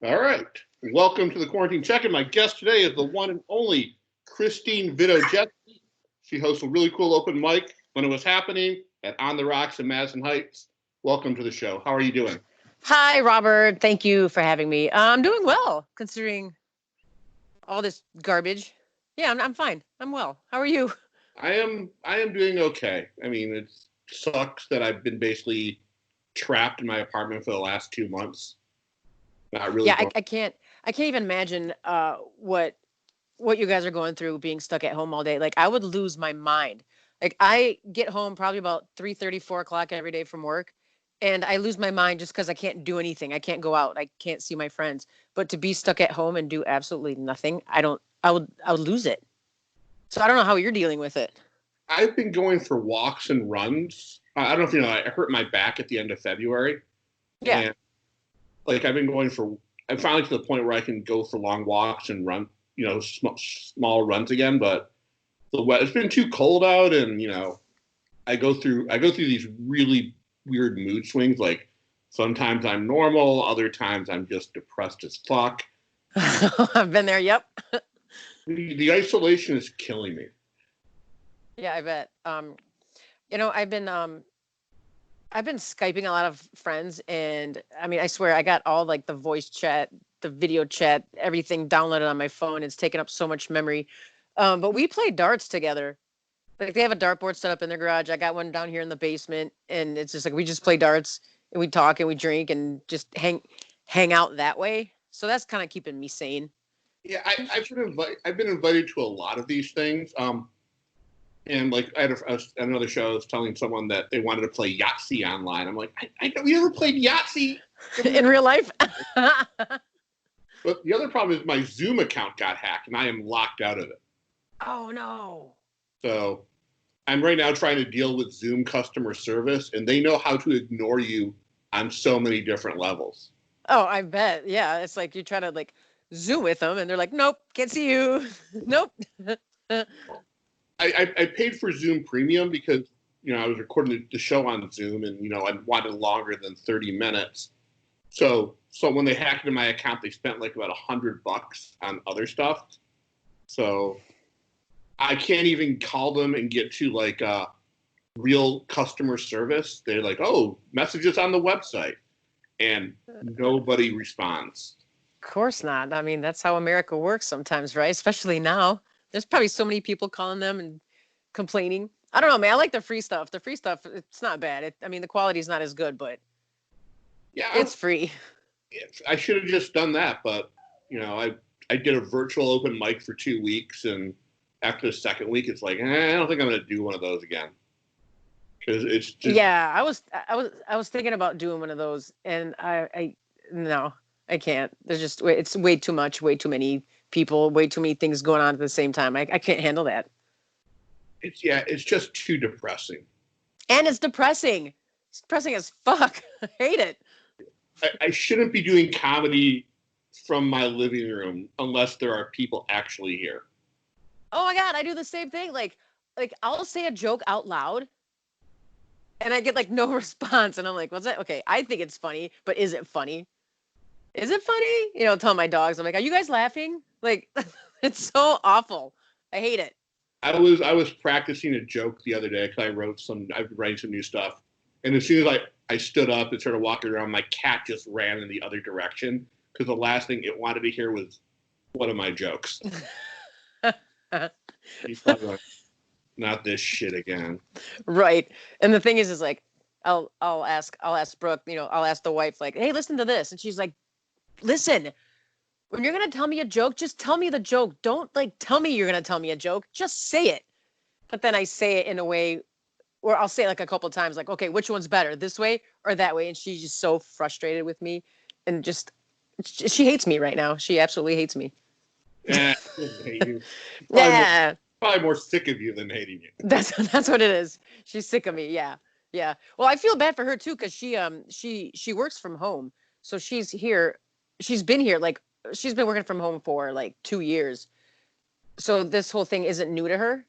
All right. Welcome to the Quarantine Check-In. My guest today is the one and only Kristine Vidojevski. She hosts a really cool open mic when it was happening at On the Rocks in Madison Heights. Welcome to the show. How are you doing? Hi, Robert. Thank you for having me. I'm doing well, considering all this garbage. Yeah, I'm fine. I'm well. How are you? I am doing okay. I mean, it sucks that I've been basically trapped in my apartment for the last 2 months. Not really Yeah, going. I can't even imagine what you guys are going through being stuck at home all day. Like I would lose my mind. Like I get home probably about 3:30, 4 o'clock every day from work, and I lose my mind just because I can't do anything. I can't go out. I can't see my friends. But to be stuck at home and do absolutely nothing, I don't. I would lose it. So I don't know how you're dealing with it. I've been going for walks and runs. I don't know if you know, I hurt my back at the end of February, Yeah. and like I've been going for. I'm finally to the point where I can go for long walks and run, small runs again. But it's been too cold out, and I go through these really weird mood swings. Like sometimes I'm normal, other times I'm just depressed as fuck. I've been there. Yep. The isolation is killing me. Yeah, I bet. I've been Skyping a lot of friends, and I mean, I swear I got all like the voice chat, the video chat, everything downloaded on my phone. It's taken up so much memory. But we play darts together. Like they have a dartboard set up in their garage. I got one down here in the basement, and it's just like we just play darts and we talk and we drink and just hang out that way. So that's kind of keeping me sane. Yeah, I've been invited to a lot of these things. And like I had another show. I was telling someone that they wanted to play Yahtzee online. I'm like, we never played Yahtzee In real life. But the other problem is my Zoom account got hacked, and I am locked out of it. Oh no. So I'm right now trying to deal with Zoom customer service, and they know how to ignore you on so many different levels. Oh, I bet. Yeah, it's like you try to like Zoom with them, and they're like, "Nope, can't see you." Nope. I paid for Zoom Premium because I was recording the show on Zoom, and I wanted longer than 30 minutes. So when they hacked into my account, they spent like about $100 on other stuff. So I can't even call them and get to like real customer service. They're like, "Oh, messages on the website," and nobody responds. Of course not. I mean, that's how America works sometimes, right? Especially now. There's probably so many people calling them and complaining. I don't know, man. I like the free stuff. The free stuff, it's not bad. I mean, the quality's not as good, but Yeah, it's free. I should have just done that, but I did a virtual open mic for 2 weeks, and after the second week, it's like, I don't think I'm going to do one of those again because it's just Yeah, I was thinking about doing one of those, and I no, I can't. There's just it's way too much, way too many people, way too many things going on at the same time. I can't handle that. it's just too depressing. And it's depressing. It's depressing as fuck. I hate it. I shouldn't be doing comedy from my living room unless there are people actually here. Oh my god, I do the same thing. Like I'll say a joke out loud and I get like no response, and I'm like, what's that? Okay, I think it's funny, but is it funny? Is it funny? Tell my dogs, I'm like, are you guys laughing? Like it's so awful. I hate it. I was practicing a joke the other day because I've been writing some new stuff, and as soon as I stood up and started walking around, my cat just ran in the other direction because the last thing it wanted to hear was one of my jokes. He's probably like, not this shit again. Right. And the thing is like I'll ask Brooke, I'll ask the wife, like, hey, listen to this. And she's like, listen, when you're gonna tell me a joke, just tell me the joke. Don't like tell me you're gonna tell me a joke. Just say it. But then I say it in a way, or I'll say it like a couple of times, like, okay, which one's better, this way or that way? And she's just so frustrated with me, and just she hates me right now. She absolutely hates me. Yeah, I hate you. Yeah, Probably more sick of you than hating you. that's what it is. She's sick of me. Yeah, yeah. Well, I feel bad for her too because she works from home, so she's here. She's been here like she's been working from home for like 2 years. So this whole thing isn't new to her.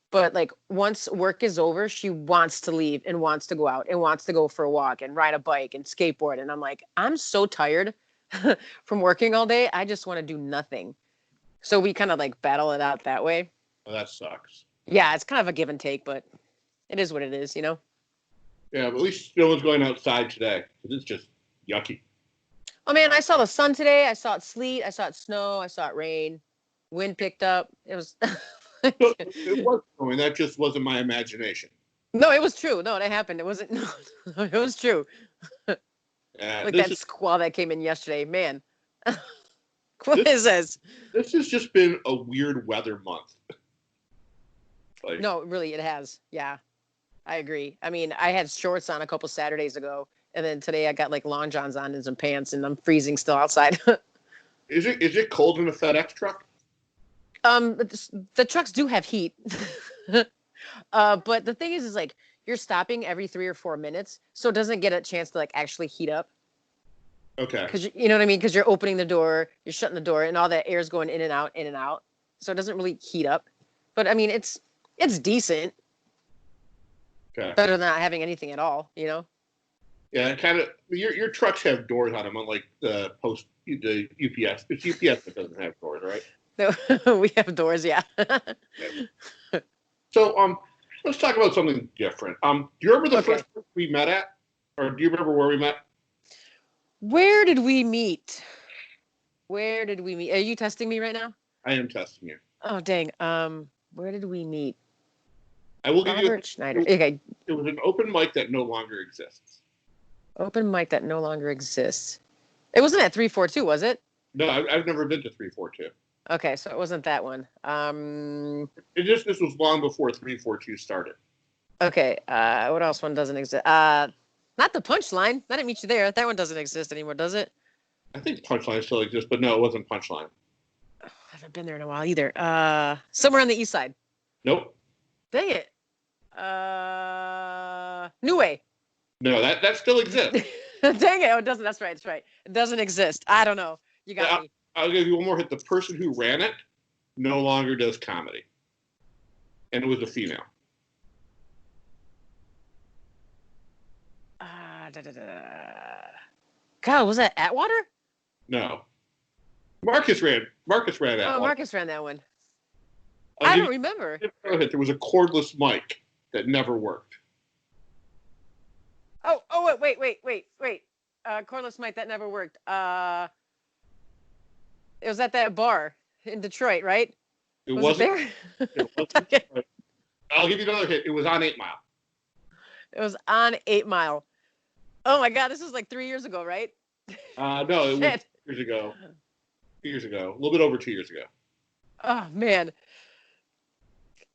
But like once work is over, she wants to leave and wants to go out and wants to go for a walk and ride a bike and skateboard. And I'm like, I'm so tired. from working all day. I just want to do nothing. So we kind of like battle it out that way. Well, that sucks. Yeah, it's kind of a give and take, but it is what it is, you know? Yeah, but at least no one's going outside today because it's just yucky. Oh man, I saw the sun today. I saw it sleet. I saw it snow. I saw it rain. Wind picked up. It was. It was snowing. That just wasn't my imagination. No, it was true. No, it happened. It wasn't. No, it was true. Like that squall that came in yesterday, man. What is this? This has just been a weird weather month. Like, No, really, it has. Yeah, I agree. I mean, I had shorts on a couple Saturdays ago, and then today I got like long johns on and some pants, and I'm freezing still outside. Is it cold in a FedEx truck? The trucks do have heat. But the thing is like you're stopping every 3 or 4 minutes, so it doesn't get a chance to like actually heat up. Okay. Because you know what I mean? Because you're opening the door, you're shutting the door, and all that air is going in and out. So it doesn't really heat up. But I mean, it's decent. Okay. Better than not having anything at all, you know? Yeah, kind of. Your trucks have doors on them, unlike the UPS. It's UPS that doesn't have doors, right? No, we have doors, yeah. So, let's talk about something different. Do you remember the first place we met at, or do you remember where we met? Where did we meet? Where did we meet? Are you testing me right now? I am testing you. Oh dang. Where did we meet? I will give Robert Schneider. Okay. It was an open mic that no longer exists. Open mic that no longer exists. It wasn't at 342, was it? No, I've never been to 342. Okay, so it wasn't that one. This was long before 342 started. Okay, what else one doesn't exist? Not the Punchline. I didn't meet you there. That one doesn't exist anymore, does it? I think Punchline still exists, but no, it wasn't Punchline. I haven't been there in a while either. Somewhere on the east side. Nope. Dang it. New Way. No, that still exists. Dang it. Oh, it doesn't. That's right. That's right. It doesn't exist. I don't know. You got me. I'll give you one more hit. The person who ran it no longer does comedy. And it was a female. God, was that Atwater? No. Marcus ran Atwater. Oh, Marcus ran that one. I don't remember. There was a cordless mic that never worked. Oh, wait. Cordless mic that never worked. It was at that bar in Detroit, right? It wasn't there. It wasn't. I'll give you another hit. It was on 8 Mile. It was on 8 Mile. Oh my God, this was like 3 years ago, right? No, it was 2 years ago. 2 years ago. A little bit over 2 years ago. Oh man.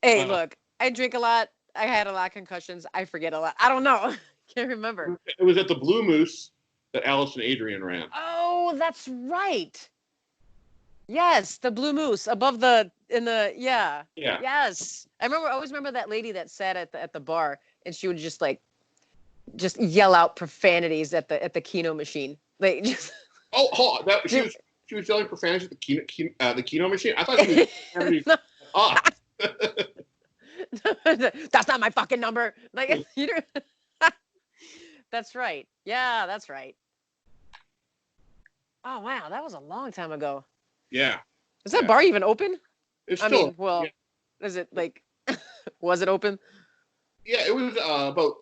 Hey, look, I drink a lot. I had a lot of concussions. I forget a lot. I don't know. Can't remember. It was at the Blue Moose that Alice and Adrian ran. Oh, that's right. Yes, the Blue Moose above yeah. Yes. I always remember that lady that sat at the bar and she would just yell out profanities at the Keno machine. Like just hold on. She was yelling profanities at the Keno machine? I thought she was That's not my fucking number. Like you know. That's right. Yeah, that's right. Oh wow, that was a long time ago. Yeah. Is that bar even open? It's I still, mean, well, is it like, was it open? Yeah, it was about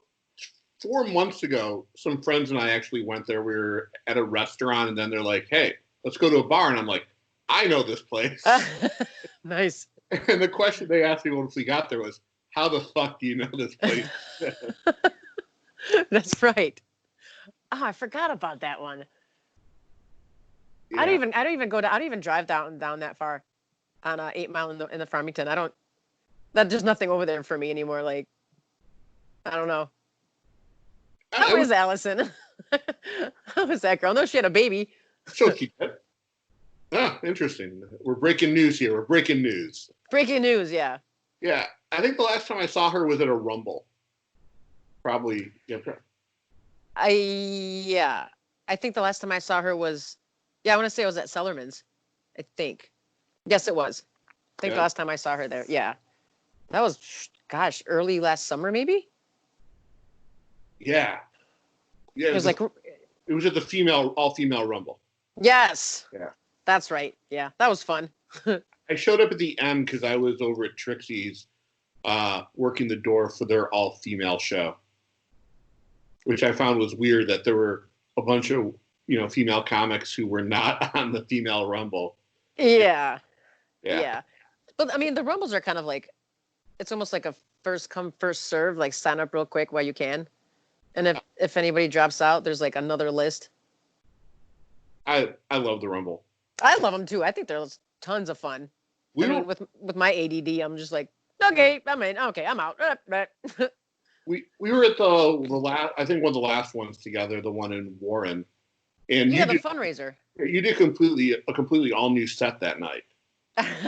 4 months ago. Some friends and I actually went there. We were at a restaurant, and then they're like, "Hey, let's go to a bar." And I'm like, "I know this place." Nice. And the question they asked me once we got there was, "How the fuck do you know this place?" That's right. Oh, I forgot about that one. Yeah. I don't even drive down that far on 8 Mile in the Farmington. There's nothing over there for me anymore. Like, I don't know. How is Allison? How is that girl? No, she had a baby. So she did. Ah, interesting. We're breaking news here. Breaking news, yeah. Yeah, I think the last time I saw her was at a Rumble. Probably, yeah. I think the last time I saw her was, I want to say it was at Sellerman's. I think. Yes, it was. I think the last time I saw her there. Yeah. That was, gosh, early last summer, maybe? Yeah. Yeah. It was at the all-female Rumble. Yes, Yeah. that's right. Yeah, that was fun. I showed up at the end because I was over at Trixie's working the door for their all-female show, which I found was weird that there were a bunch of, female comics who were not on the female Rumble. Yeah, Yeah. yeah. But I mean, the Rumbles are kind of like, it's almost like a first come, first serve, like sign up real quick while you can. And if anybody drops out, there's like another list. I love the Rumble. I love them too. I think there's tons of fun. We I were mean, with my ADD, I'm just like, okay, I'm in. Okay, I'm out. we were at the last, I think one of the last ones together, the one in Warren, and Yeah, the fundraiser. you did a completely all new set that night.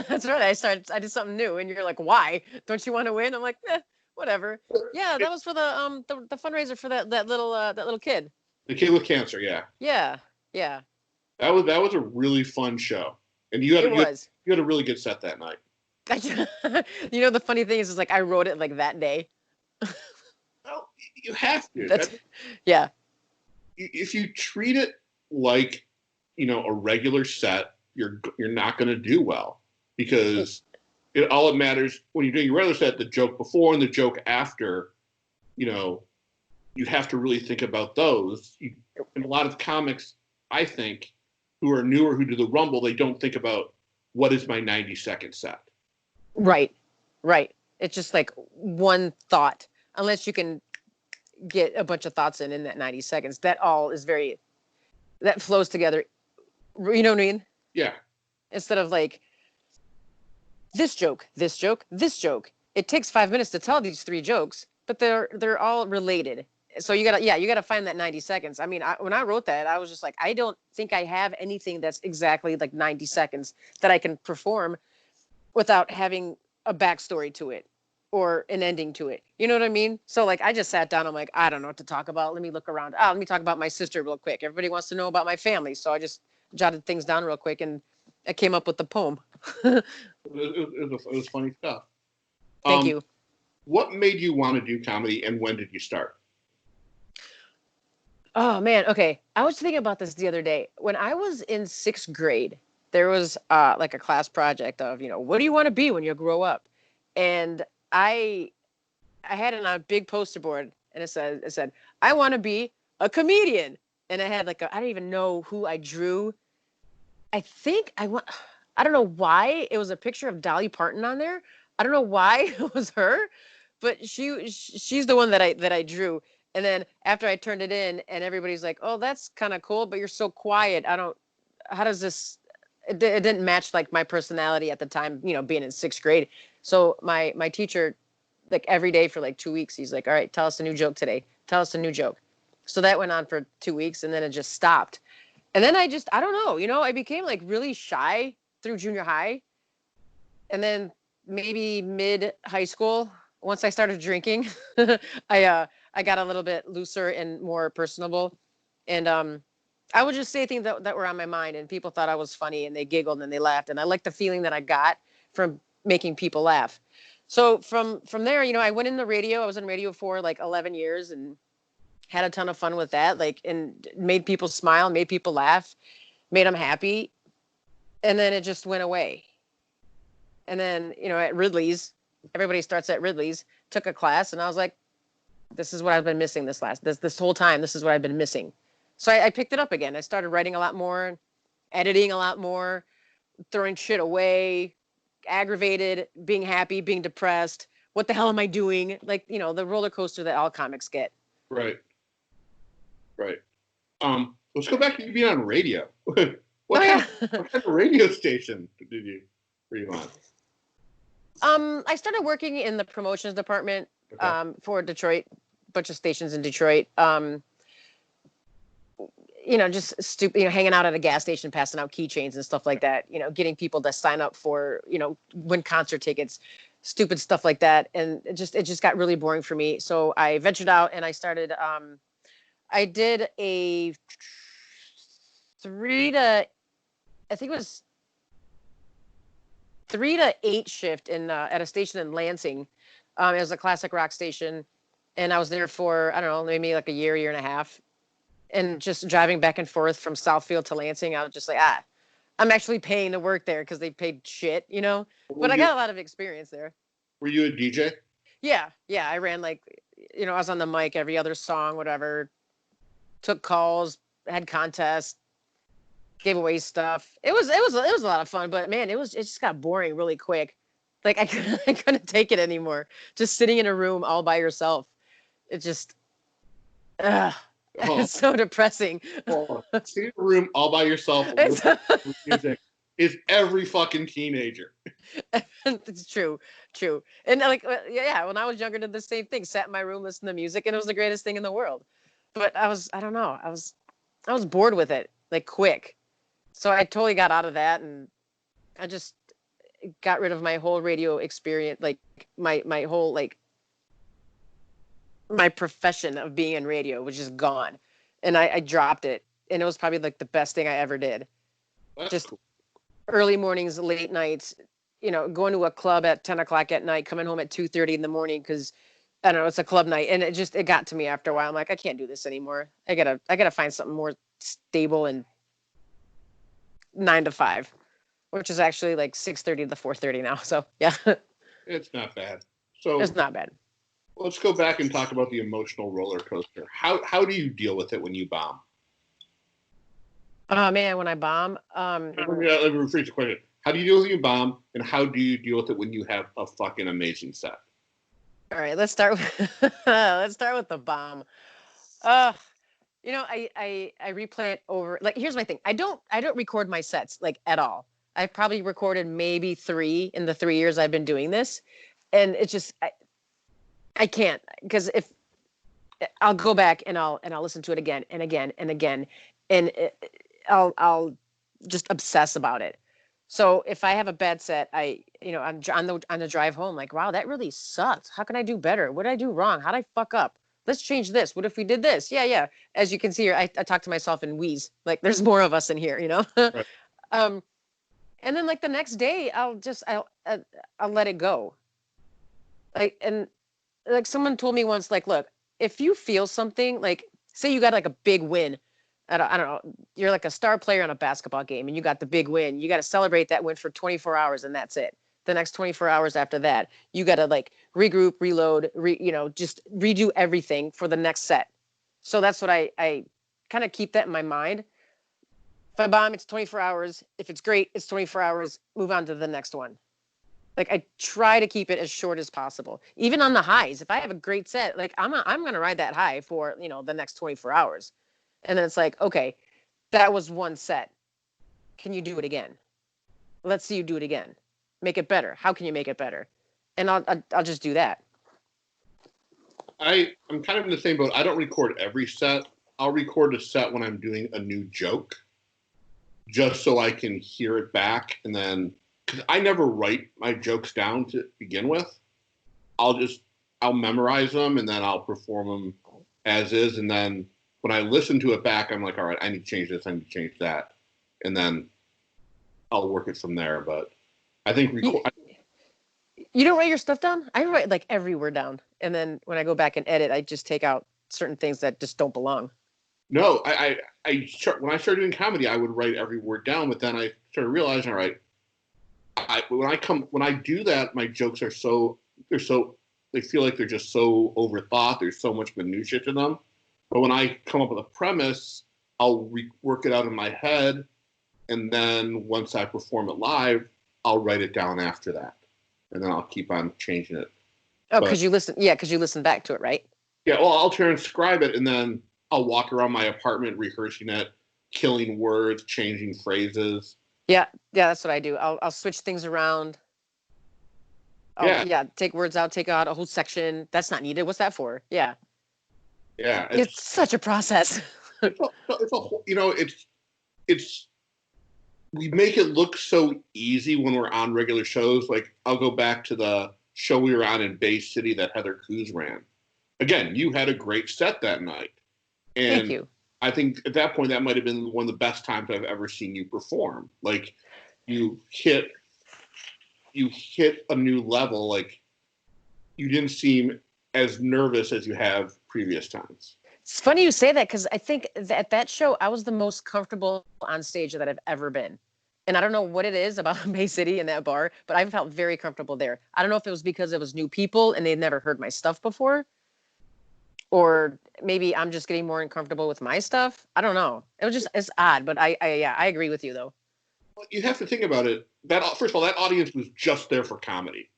That's right. I did something new, and you're like, why? Don't you want to win? I'm like, whatever. Yeah, that was for the fundraiser for that little kid. The kid with cancer, yeah. Yeah, yeah. That was a really fun show, and you had a really good set that night. The funny thing is like I wrote it like that day. Well, you have to. Yeah. If you treat it like a regular set, you're not going to do well, because all it matters when you're doing your regular set, the joke before and the joke after, you have to really think about those. And a lot of comics, I think, who are newer, who do the Rumble, they don't think about what is my 90-second set. Right. It's just like one thought, unless you can get a bunch of thoughts in that 90 seconds. That all is that flows together. You know what I mean? Yeah. Instead of like this joke, this joke, this joke. It takes 5 minutes to tell these 3 jokes, but they're all related. So you gotta find that 90 seconds. I mean, when I wrote that, I was just like, I don't think I have anything that's exactly like 90 seconds that I can perform without having a backstory to it or an ending to it. You know what I mean? So like, I just sat down. I'm like, I don't know what to talk about. Let me look around. Let me talk about my sister real quick. Everybody wants to know about my family. So I just jotted things down real quick, and I came up with the poem. It was funny stuff. Thank you. What made you want to do comedy, and when did you start? Oh man. Okay. I was thinking about this the other day. When I was in 6th grade, there was like a class project of, what do you want to be when you grow up? And I had it on a big poster board, and it said, I want to be a comedian. And I had I don't even know who I drew. I think I don't know why it was a picture of Dolly Parton on there. I don't know why it was her, but she's the one that I drew. And then after I turned it in, and everybody's like, oh, that's kind of cool, but you're so quiet. How does this, it didn't match like my personality at the time, being in 6th grade. So my teacher, like every day for like 2 weeks, he's like, all right, tell us a new joke today. Tell us a new joke. So that went on for 2 weeks, and then it just stopped. And then I don't know, I became like really shy through junior high. And then maybe mid high school, once I started drinking, I got a little bit looser and more personable. And I would just say things that were on my mind, and people thought I was funny, and they giggled and they laughed. And I liked the feeling that I got from making people laugh. So from there, I went in the radio. I was in radio for like 11 years and had a ton of fun with that, and made people smile, made people laugh, made them happy. And then it just went away. And then, at Ridley's, everybody starts at Ridley's, took a class, and I was like, this is what I've been missing this whole time. This is what I've been missing. So I picked it up again. I started writing a lot more, editing a lot more, throwing shit away, aggravated, being happy, being depressed. What the hell am I doing? Like, the roller coaster that all comics get. Right. Let's go back to you being on radio. What kind of radio station were you on? I started working in the promotions department for Detroit, bunch of stations in Detroit. Just stupid, hanging out at a gas station, passing out keychains and stuff like that, getting people to sign up for, win concert tickets, stupid stuff like that. And it just got really boring for me. So I ventured out, and I started, I did a 3 to 8 shift at a station in Lansing. It was a classic rock station, and I was there for, I don't know, maybe like a year and a half. and just driving back and forth from Southfield to Lansing, I was just like, I'm actually paying to work there because they paid shit, you know. But I got a lot of experience there. Were you a DJ? Yeah, I ran I was on the mic every other song, whatever. Took calls, had contests, gave away stuff. It was a lot of fun, but man, it just got boring really quick. Like I couldn't take it anymore. Just sitting in a room all by yourself. It just it's so depressing. Sitting in a room all by yourself listening to music is every fucking teenager. It's true. And like, when I was younger, did the same thing. Sat in my room, listened to music, and it was the greatest thing in the world. But I don't know. I was bored with it, like quick. So I totally got out of that, and I just got rid of my whole radio experience, like my whole my profession of being in radio was just gone, and I dropped it, and it was probably like the best thing I ever did. That's just cool. Early mornings, late nights, going to a club at 10 o'clock at night, coming home at 2:30 in the morning because I don't know, it's a club night, and it got to me after a while. I'm like, I can't do this anymore. I gotta find something more stable and 9 to 5, which is actually like 6:30 to 4:30 now. So yeah, It's not bad. So it's not bad. let's go back and talk about the emotional roller coaster. How do you deal with it when you bomb? Oh man, when I bomb, Let me rephrase the question. How do you deal with your bomb, and how do you deal with it when you have a fucking amazing set? all right, let's start with let's start with the bomb. I replay it over. Like, here's my thing. I don't record my sets like at all. I've probably recorded maybe 3 in the 3 years I've been doing this, and it's just I can't, because if I'll go back and I'll listen to it again and again and again, and I'll just obsess about it. So if I have a bad set, I'm on the drive home, like, wow, that really sucked. How can I do better? What did I do wrong? How did I fuck up? Let's change this. What if we did this? Yeah. As you can see here, I talk to myself in wheeze. Like, there's more of us in here, Right. And then like the next day, I'll let it go. Like someone told me once, like, look, if you feel something, like, say you got like a big win, I don't know, you're like a star player on a basketball game and you got the big win. You got to celebrate that win for 24 hours and that's it. The next 24 hours after that, you got to like regroup, reload, just redo everything for the next set. So that's what I kind of keep that in my mind. If I bomb, it's 24 hours. If it's great, it's 24 hours. Move on to the next one. Like, I try to keep it as short as possible. Even on the highs, if I have a great set, like I'm going to ride that high for, the next 24 hours. And then it's like, okay, that was one set. Can you do it again? Let's see you do it again. Make it better. How can you make it better? And I'll just do that. I'm kind of in the same boat. I don't record every set. I'll record a set when I'm doing a new joke, just so I can hear it back. And then, because I never write my jokes down to begin with, I'll memorize them and then I'll perform them as is. And then when I listen to it back, I'm like, all right, I need to change this, I need to change that. And then I'll work it from there. But I think You don't write your stuff down? I write like every word down. And then when I go back and edit, I just take out certain things that just don't belong. No, when I started doing comedy, I would write every word down, but then I started realizing, all right, when I do that, my jokes are they feel like they're just so overthought. There's so much minutia to them. But when I come up with a premise, I'll work it out in my head, and then once I perform it live, I'll write it down after that, and then I'll keep on changing it. Oh, because you listen. Yeah, because you listen back to it, right? Yeah, well, I'll transcribe it, and then I'll walk around my apartment rehearsing it, killing words, changing phrases. Yeah, that's what I do. I'll switch things around. Take words out, take out a whole section. That's not needed. What's that for? Yeah. Yeah. It's such a process. We make it look so easy when we're on regular shows. Like, I'll go back to the show we were on in Bay City that Heather Coos ran. Again, you had a great set that night. And thank you. I think at that point, that might have been one of the best times I've ever seen you perform. Like, you hit a new level. Like, you didn't seem as nervous as you have previous times. It's funny you say that because I think at that show, I was the most comfortable on stage that I've ever been. And I don't know what it is about Bay City and that bar, but I felt very comfortable there. I don't know if it was because it was new people and they'd never heard my stuff before, or maybe I'm just getting more uncomfortable with my stuff. I don't know. It's odd, but I agree with you though. Well, you have to think about it. That first of all, that audience was just there for comedy,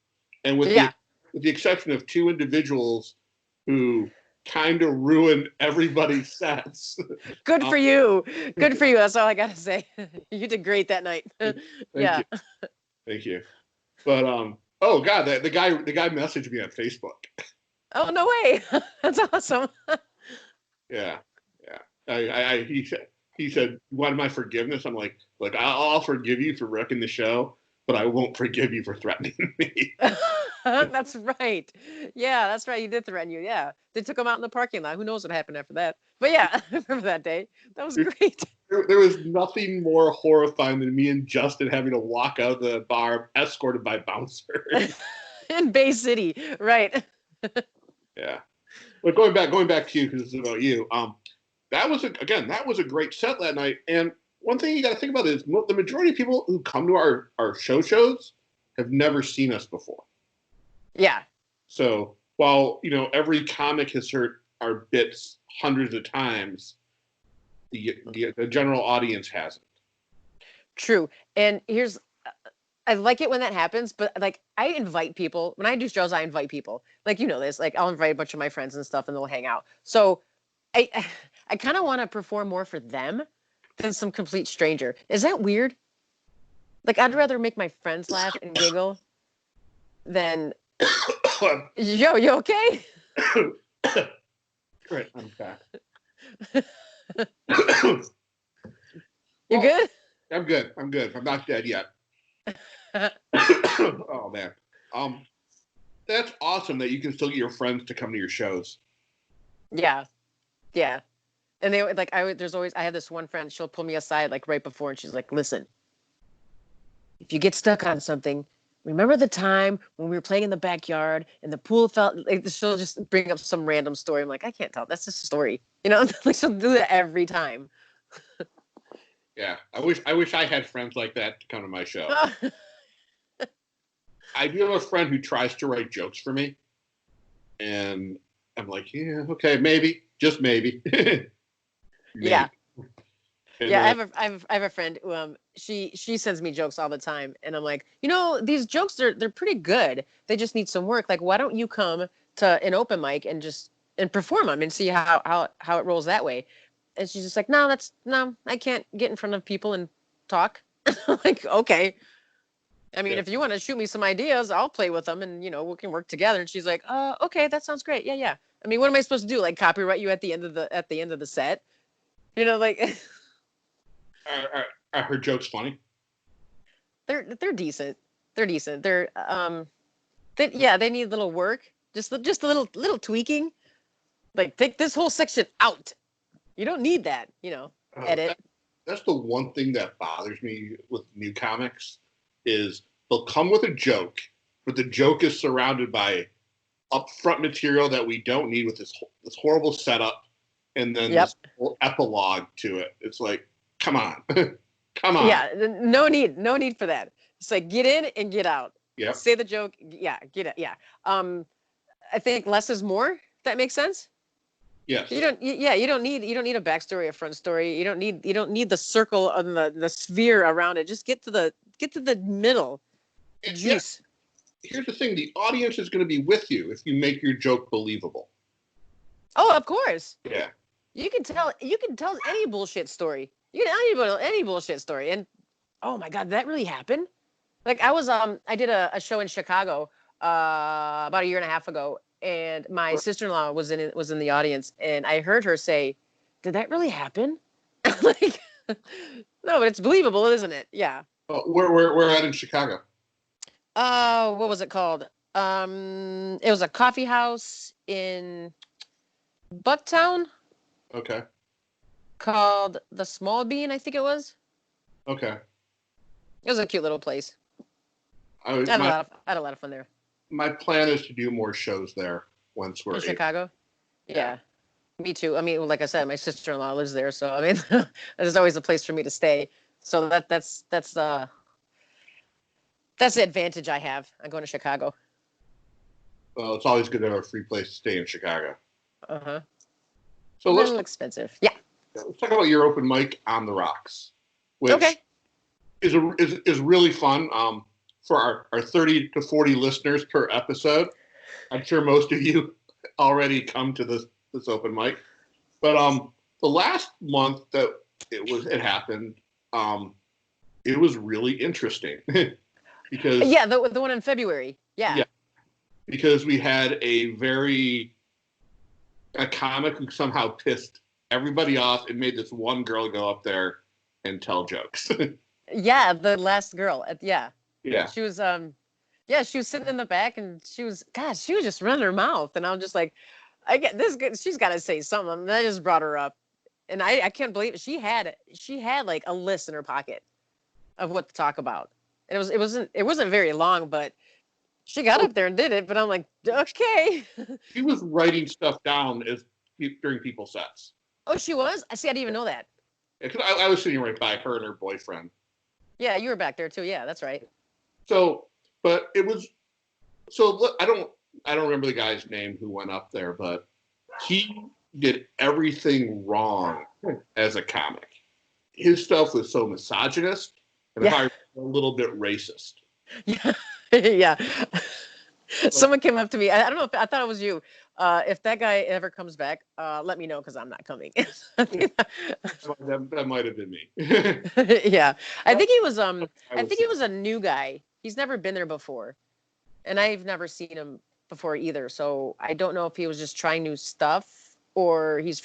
and with Yeah. with the exception of two individuals who kind of ruined everybody's sets. Good for you. Good for you. That's all I got to say. You did great that night. Yeah. Thank you. But oh god, the guy messaged me on Facebook. Oh, no way. That's awesome. Yeah. He said, "You wanted my forgiveness?" I'm like, "Look, I'll forgive you for wrecking the show, but I won't forgive you for threatening me." That's right. Yeah, that's right. You did threaten you. Yeah. They took him out in the parking lot. Who knows what happened after that? But yeah, I remember that day. That was great. There was nothing more horrifying than me and Justin having to walk out of the bar escorted by bouncers. In Bay City. Right. Yeah. But going back to you, because this is about you. That was a great set that night. And one thing you got to think about is the majority of people who come to our shows have never seen us before. Yeah. So while every comic has heard our bits hundreds of times, the general audience hasn't. True. And I like it when that happens, but like I invite people when I do shows. I invite people, like this. Like I'll invite a bunch of my friends and stuff, and they'll hang out. So I kind of want to perform more for them than some complete stranger. Is that weird? Like I'd rather make my friends laugh and giggle than yo, you okay? Right, I'm back. You good? I'm good. I'm not dead yet. Oh man. That's awesome that you can still get your friends to come to your shows. Yeah. Yeah. And they like I have this one friend, she'll pull me aside like right before and she's like, "Listen, if you get stuck on something, remember the time when we were playing in the backyard and the pool felt like," she'll just bring up some random story. I'm like, "I can't tell. That's just a story." Like she'll do that every time. Yeah. I wish I had friends like that to come to my show. I do have a friend who tries to write jokes for me. And I'm like, yeah, okay, maybe. Just maybe. Maybe. Yeah. And Yeah, I have a friend who she sends me jokes all the time, and I'm like, these jokes they're pretty good. They just need some work. Like, why don't you come to an open mic and perform them and see how it rolls that way? And she's just like, no, I can't get in front of people and talk. Like, okay. I mean, if you want to shoot me some ideas, I'll play with them, and we can work together. And she's like, okay, that sounds great. Yeah. I mean, what am I supposed to do? Like, copyright you at the end of the set? Like. Are her jokes funny? They're decent. They're decent. They need a little work. Just a little tweaking. Like take this whole section out. You don't need that, edit. That's the one thing that bothers me with new comics is they'll come with a joke, but the joke is surrounded by upfront material that we don't need with this horrible setup, and then this whole epilogue to it. It's like, come on. Come on. Yeah, no need for that. It's like get in and get out. Yeah. Say the joke. Yeah, get it. Yeah. I think less is more. If that makes sense. Yes. You don't need a backstory, a front story. You don't need the circle and the sphere around it. Just get to the middle. Juice. Yeah. Here's the thing: the audience is going to be with you if you make your joke believable. Oh, of course. Yeah. You can tell any bullshit story. You can tell any bullshit story. And oh my God, did that really happen? Like I did a show in Chicago about a year and a half ago, and my sister-in-law was in the audience, and I heard her say, "Did that really happen?" Like, no, but it's believable, isn't it? Yeah. Where at in Chicago? What was it called? It was a coffee house in Bucktown. Okay. Called the Small Bean, I think it was. Okay. It was a cute little place. I had a lot of fun there. My plan is to do more shows there once we're in Chicago. Yeah. Me too. I mean, like I said, my sister-in-law lives there, so I mean, there's always a place for me to stay. So that's the advantage I have. I'm going to Chicago. Well, it's always good to have a free place to stay in Chicago. Uh-huh. So A little expensive. Yeah. let's talk about your open mic on the rocks, which Okay. is really fun. For our 30 to 40 listeners per episode, I'm sure most of you already come to this open mic. But the last month that it happened, it was really interesting because Yeah, the one in February. Yeah. Because we had a comic who somehow pissed everybody off and made this one girl go up there and tell jokes. Yeah, the last girl. Yeah. Yeah. She was she was sitting in the back and she was just running her mouth, and I'm just like, I get this good. She's got to say something. And I just brought her up, and I can't believe it. She had like a list in her pocket of what to talk about. And it wasn't very long, but she got up there and did it. But I'm like, okay. She was writing stuff down during people's sets. Oh, she was? I see. I didn't even know that. Yeah, 'cause I was sitting right by her and her boyfriend. Yeah, you were back there too. Yeah, that's right. So, but it was so I don't remember the guy's name who went up there, but he did everything wrong as a comic. His stuff was so misogynist and Yeah. a little bit racist. Yeah. Yeah. Someone came up to me. I don't know if I thought it was you. If that guy ever comes back, let me know because I'm not coming. That might have been me. Yeah. I think he was he was a new guy. He's never been there before. And I've never seen him before either. So I don't know if he was just trying new stuff or he just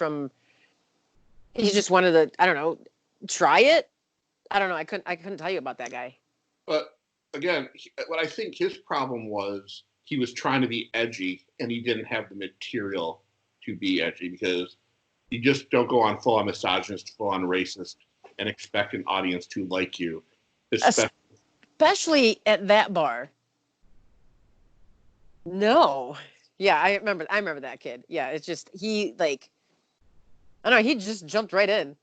wanted to, I don't know, try it. I don't know. I couldn't tell you about that guy. But again, what I think his problem was he was trying to be edgy and he didn't have the material to be edgy because you just don't go on full on misogynist, full on racist and expect an audience to like you. Especially at that bar. No. Yeah, I remember that kid. Yeah, it's just he I don't know, he just jumped right in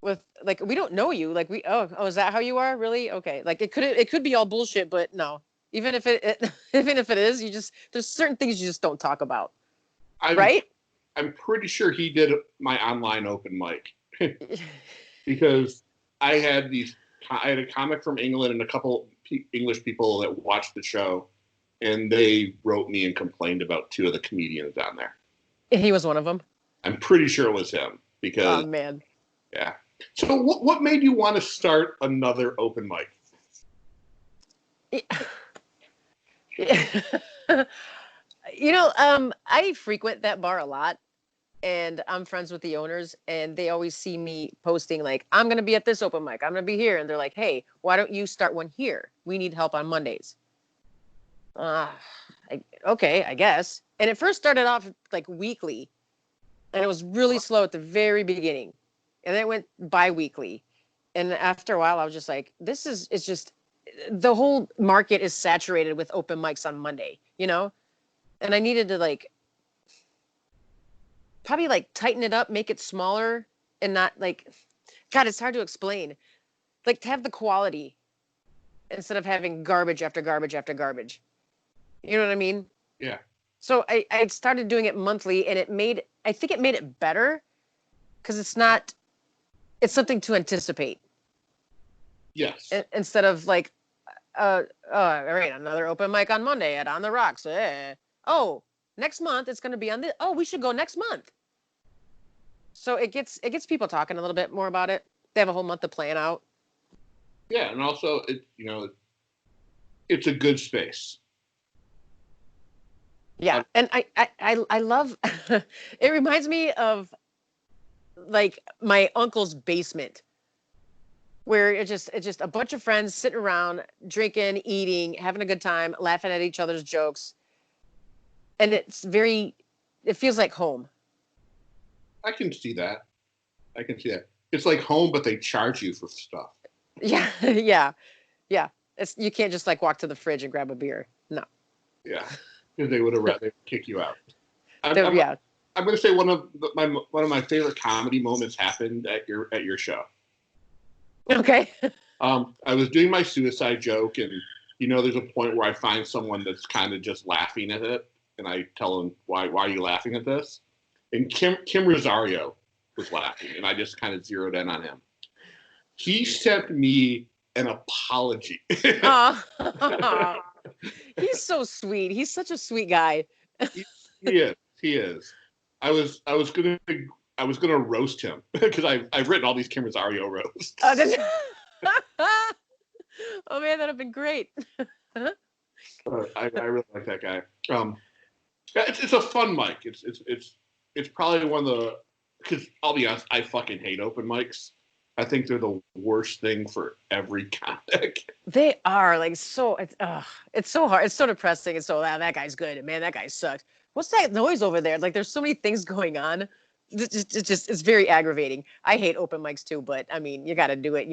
with like, we don't know you. Like is that how you are? Really? Okay. Like it could be all bullshit, but no. Even if even if it is, there's certain things you just don't talk about. Right? I'm pretty sure he did my online open mic because I had a comic from England and a couple English people that watched the show, and they wrote me and complained about two of the comedians down there. He was one of them. I'm pretty sure it was him because. Oh man. Yeah. So what made you want to start another open mic? I frequent that bar a lot, and I'm friends with the owners, and they always see me posting like, I'm going to be at this open mic. I'm going to be here. And they're like, hey, why don't you start one here? We need help on Mondays. Okay, I guess. And it first started off like weekly, and it was really slow at the very beginning. And then it went bi-weekly. And after a while, I was just like, it's just, the whole market is saturated with open mics on Monday, And I needed to probably tighten it up, make it smaller, and not God, it's hard to explain. To have the quality instead of having garbage after garbage after garbage. You know what I mean? Yeah. So I started doing it monthly, and I think it made it better because it's something to anticipate. Yes. Instead of all right, another open mic on Monday at On the Rocks. Oh, next month it's going to be on this. Oh, we should go next month. So it gets people talking a little bit more about it. They have a whole month to plan out. Yeah, and also it's a good space. Yeah, and I love. It reminds me of my uncle's basement, where it's just a bunch of friends sitting around, drinking, eating, having a good time, laughing at each other's jokes. And it feels like home. I can see that. It's like home, but they charge you for stuff. Yeah, yeah, yeah. You can't just walk to the fridge and grab a beer. No. Yeah, because they would have rather kick you out. I'm I'm going to say one of my favorite comedy moments happened at your show. Okay. I was doing my suicide joke, and there's a point where I find someone that's kind of just laughing at it, and I tell them, why are you laughing at this? And Kim Rosario was laughing, and I just kind of zeroed in on him. He sent me an apology. Oh, he's so sweet. He's such a sweet guy. He is. I was gonna roast him because I've written all these Kim Rosario roasts. Oh man, that'd have been great. I really like that guy. It's a fun mic. It's probably one of the, because I'll be honest, I fucking hate open mics. I think they're the worst thing for every comic. They are like so. It's so hard. It's so depressing. It's so that guy's good. Man, that guy sucked. What's that noise over there? Like, there's so many things going on. It's very aggravating. I hate open mics too, but I mean, you got to do it,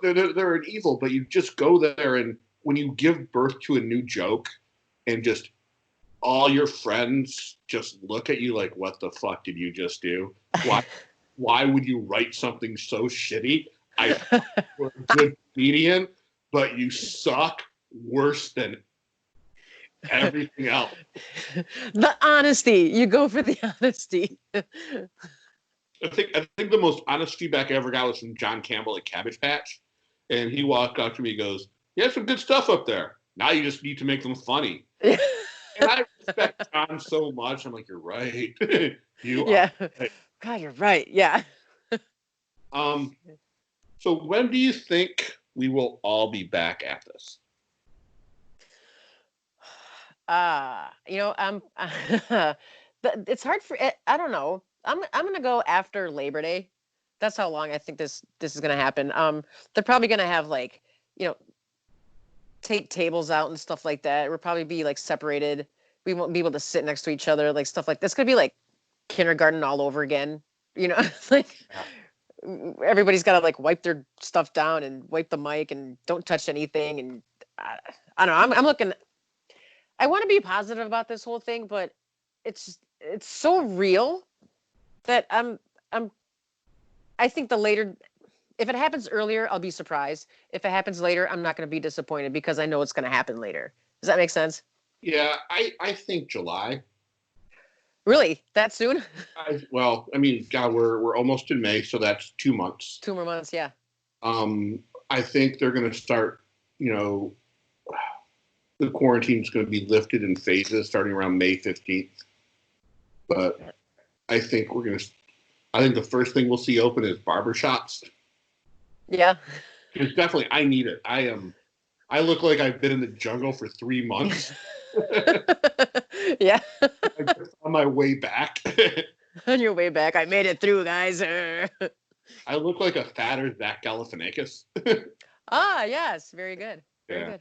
They're an evil, but you just go there, and when you give birth to a new joke, and just all your friends just look at you like, "What the fuck did you just do? Why would you write something so shitty? You're a good comedian, but you suck worse than everything else." The honesty. You go for the honesty. I think the most honest feedback I ever got was from John Campbell at Cabbage Patch, and he walked up to me and goes, "You have some good stuff up there. Now you just need to make them funny." And I respect John so much. I'm like, "You're right. You are right." God, you're right. Yeah. So when do you think we will all be back at this? It's hard for it. I don't know. I'm gonna go after Labor Day. That's how long I think this is gonna happen. They're probably gonna have like, take tables out and stuff like that. We'll probably be like separated. We won't be able to sit next to each other, like stuff like that's gonna be like kindergarten all over again. It's like everybody's got to like wipe their stuff down and wipe the mic and don't touch anything. And I don't know. I'm looking. I want to be positive about this whole thing, but it's so real that I think if it happens earlier, I'll be surprised. If it happens later, I'm not going to be disappointed because I know it's going to happen later. Does that make sense? Yeah, I think July. Really? That soon? Well, I mean, God, we're almost in May, so that's 2 months. 2 more months, yeah. I think they're going to start, the quarantine's going to be lifted in phases starting around May 15th. But I think the first thing we'll see open is barbershops. Yeah. Because definitely, I need it. I look like I've been in the jungle for 3 months. Yeah. I'm just on my way back. On your way back, I made it through, guys. I look like a fatter Zach Galifianakis. Yes, very good. Very good.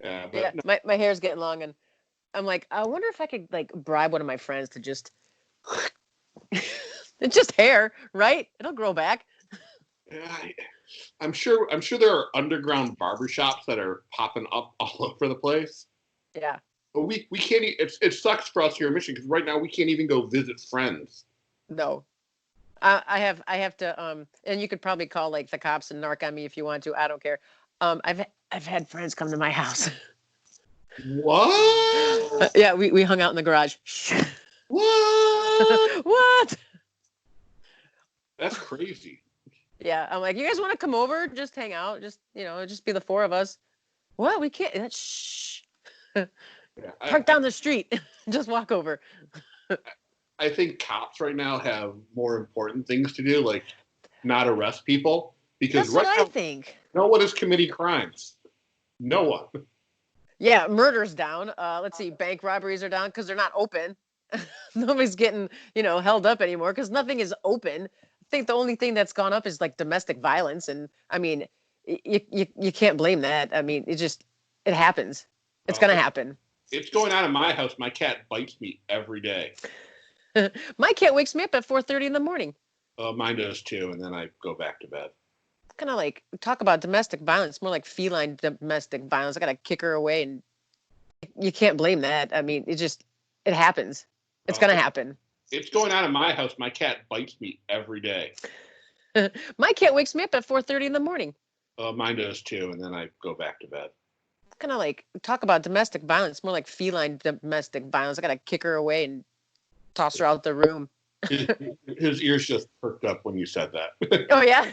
Yeah, but yeah. My hair's getting long, and I'm like, I wonder if I could like bribe one of my friends to just. It's just hair, right? It'll grow back. I'm sure there are underground barbershops that are popping up all over the place. Yeah. But we can't. It sucks for us here in Michigan because right now we can't even go visit friends. No. I have to and you could probably call like the cops and narc on me if you want to. I don't care. I've had friends come to my house. What? Yeah, we hung out in the garage. What? What? That's crazy. Yeah, I'm like, you guys want to come over? Just hang out. Just just be the four of us. What? We can't. Shh. Park down the street. Just walk over. I think cops right now have more important things to do, like not arrest people, because that's what I think. No one is committing crimes. No one. Yeah, murder's down. Let's see, bank robberies are down because they're not open. Nobody's getting held up anymore because nothing is open. I think the only thing that's gone up is like domestic violence, and I mean, you can't blame that. I mean, it happens. It's gonna happen. It's going on in my house. My cat bites me every day. My cat wakes me up at 4:30 in the morning. Mine does too, and then I go back to bed. Kind of like talk about domestic violence, more like feline domestic violence. I gotta kick her away, and you can't blame that. I mean, it happens. It's gonna happen. It's going on in my house. My cat bites me every day. My cat wakes me up at 4:30 in the morning. Mine does too, and then I go back to bed. Kind of like talk about domestic violence, more like feline domestic violence. I gotta kick her away and toss her out the room. His ears just perked up when you said that. Oh yeah.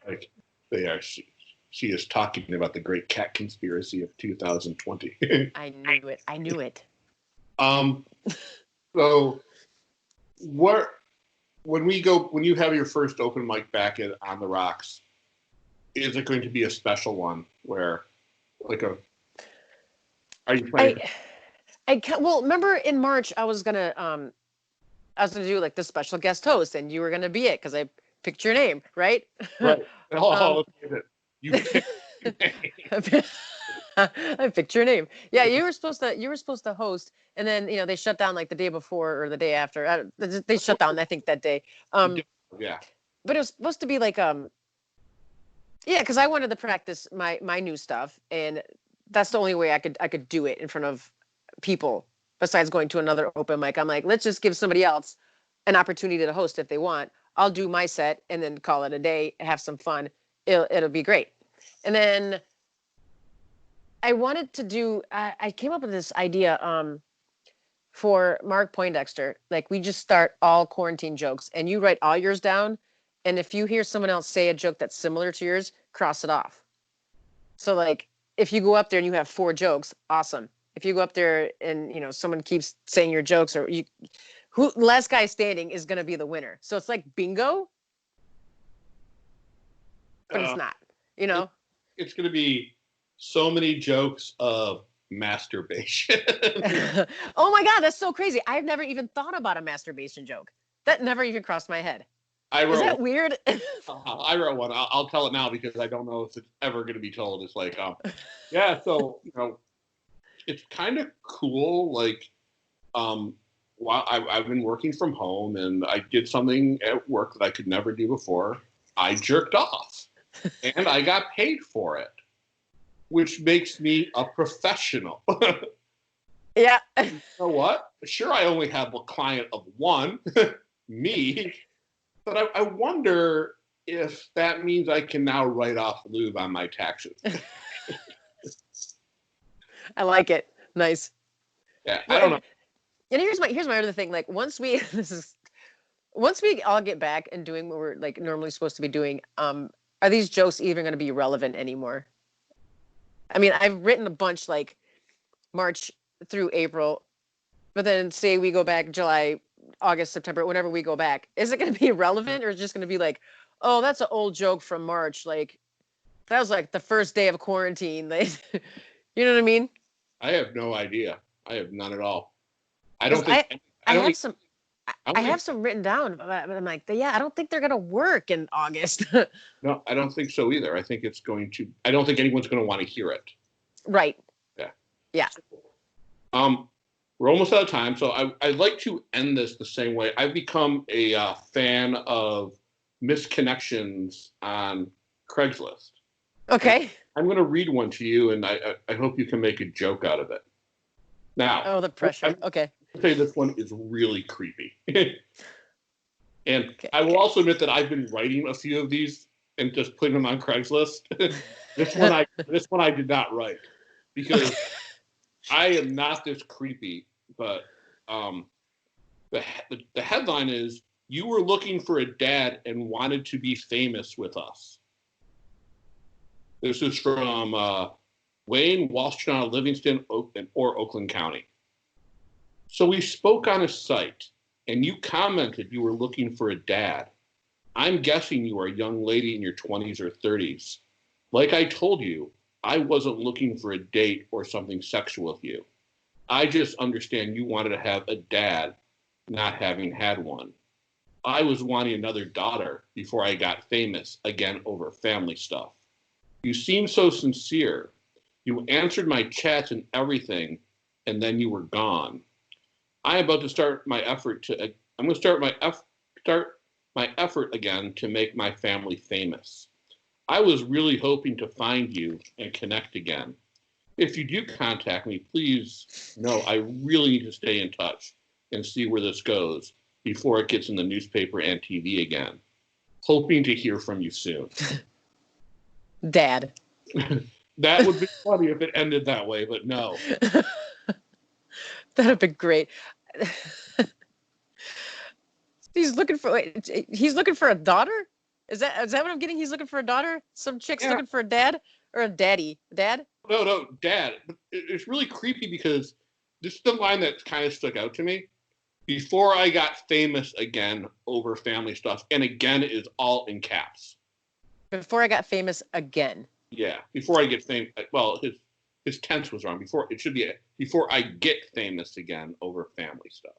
Like they are. She is talking about the great cat conspiracy of 2020. I knew it. I knew it. So when you have your first open mic back on the Rocks, is it going to be a special one where are you planning? Well, remember in March I was gonna do like the special guest host, and you were gonna be it because I picked your name, right? Right. You picked your name. I picked your name. Yeah, you were supposed to host, and then they shut down like the day before or the day after. They shut down, I think, that day. Yeah. But it was supposed to be like yeah, because I wanted to practice my new stuff, and that's the only way I could do it in front of people besides going to another open mic. I'm like, let's just give somebody else an opportunity to host if they want. I'll do my set and then call it a day, have some fun. It'll be great. And then I wanted to do, I came up with this idea for Mark Poindexter. Like, we just start all quarantine jokes and you write all yours down. And if you hear someone else say a joke that's similar to yours, cross it off. So like, if you go up there and you have 4 jokes, awesome. If you go up there and, someone keeps saying your jokes, or last guy standing is going to be the winner. So it's like bingo, but it's not, It's going to be so many jokes of masturbation. Oh my God, that's so crazy. I've never even thought about a masturbation joke. That never even crossed my head. Is that weird? I wrote one. I'll tell it now because I don't know if it's ever going to be told. It's like, yeah, so, it's kind of cool. Like, while I've been working from home and I did something at work that I could never do before. I jerked off and I got paid for it, which makes me a professional. Yeah. You know what? Sure, I only have a client of one, me, but I wonder if that means I can now write off lube on my taxes. I like it. Nice. Yeah, I don't know. And here's my other thing. Like, once we all get back and doing what we're like normally supposed to be doing, are these jokes even going to be relevant anymore? I mean, I've written a bunch like March through April, but then say we go back July, August, September, whenever we go back, is it going to be relevant, or is it just going to be like, oh, that's an old joke from March? Like, that was like the first day of quarantine. Like, you know what I mean? I have no idea. I have none at all. I don't think I have some written down, but I'm like, yeah, I don't think they're going to work in August. No, I don't think so either. I think I don't think anyone's going to want to hear it. Right. Yeah. Yeah. We're almost out of time, so I'd like to end this the same way. I've become a fan of misconnections on Craigslist. Okay. I'm going to read one to you, and I hope you can make a joke out of it. Now. Oh, the pressure. Okay. I'll say this one is really creepy. And I will also admit that I've been writing a few of these and just putting them on Craigslist. This one I did not write because I am not this creepy. But the headline is, "You were looking for a dad and wanted to be famous with us." This is from Wayne, Walston, Livingston, or Oakland County. "So we spoke on a site, and you commented you were looking for a dad. I'm guessing you are a young lady in your 20s or 30s. Like I told you, I wasn't looking for a date or something sexual with you. I just understand you wanted to have a dad, not having had one. I was wanting another daughter before I got famous, again over family stuff. You seemed so sincere. You answered my chats and everything, and then you were gone. I'm about to start my effort again to make my family famous. I was really hoping to find you and connect again. If you do contact me, please know I really need to stay in touch. and see where this goes before it gets in the newspaper and TV again. Hoping to hear from you soon. Dad. That would be funny if it ended that way, but no. That'd be great. He's looking for a daughter? Is that what I'm getting? He's looking for a daughter? Some chick's looking for a dad or a daddy? Dad? No, dad. It's really creepy because this is the line that kind of stuck out to me. Before I got famous again over family stuff, and again is all in caps. Before I got famous again. Yeah, before I get famous. Well, his tense was wrong. It should be before I get famous again over family stuff.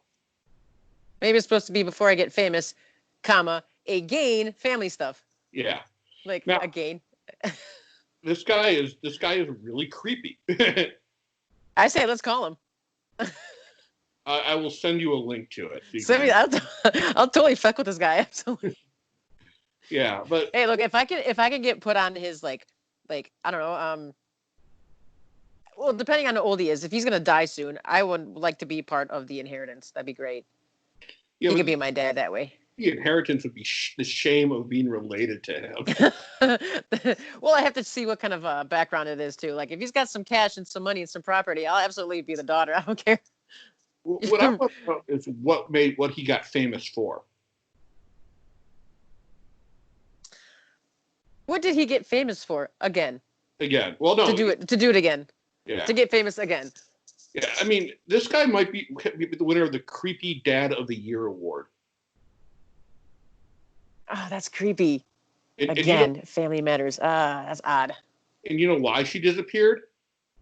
Maybe it's supposed to be before I get famous, comma, again, family stuff. Yeah. Like now, again. This guy is really creepy. I say let's call him. I will send you a link to it. Send me. I'll totally fuck with this guy. Absolutely. Yeah, but hey, look, if I could get put on his like I don't know, well, depending on how old he is, if he's gonna die soon, I would like to be part of the inheritance. That'd be great. Yeah, he could be my dad that way. The inheritance would be the shame of being related to him. Well, I have to see what kind of background it is too. Like if he's got some cash and some money and some property, I'll absolutely be the daughter. I don't care. What I want to know is what he got famous for. What did he get famous for again? Again, well, no, to do it again. Yeah. To get famous again. Yeah, I mean, this guy might be the winner of the Creepy Dad of the Year award. Oh, that's creepy. And again, Family Matters. That's odd. And you know why she disappeared?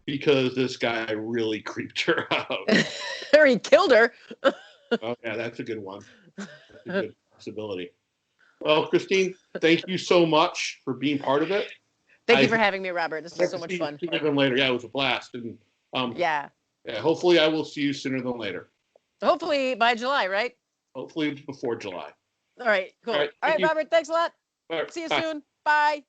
Because this guy really creeped her out. Or he killed her. Oh, yeah, that's a good one. That's a good possibility. Well, Kristine, thank you so much for being part of it. Thank you for having me, Robert. This was so much fun. Sooner than later. Yeah, it was a blast. And yeah, hopefully I will see you sooner than later. Hopefully by July, right? Hopefully before July. All right, cool. All right, Robert, thanks a lot. All right, see you bye. soon. Bye.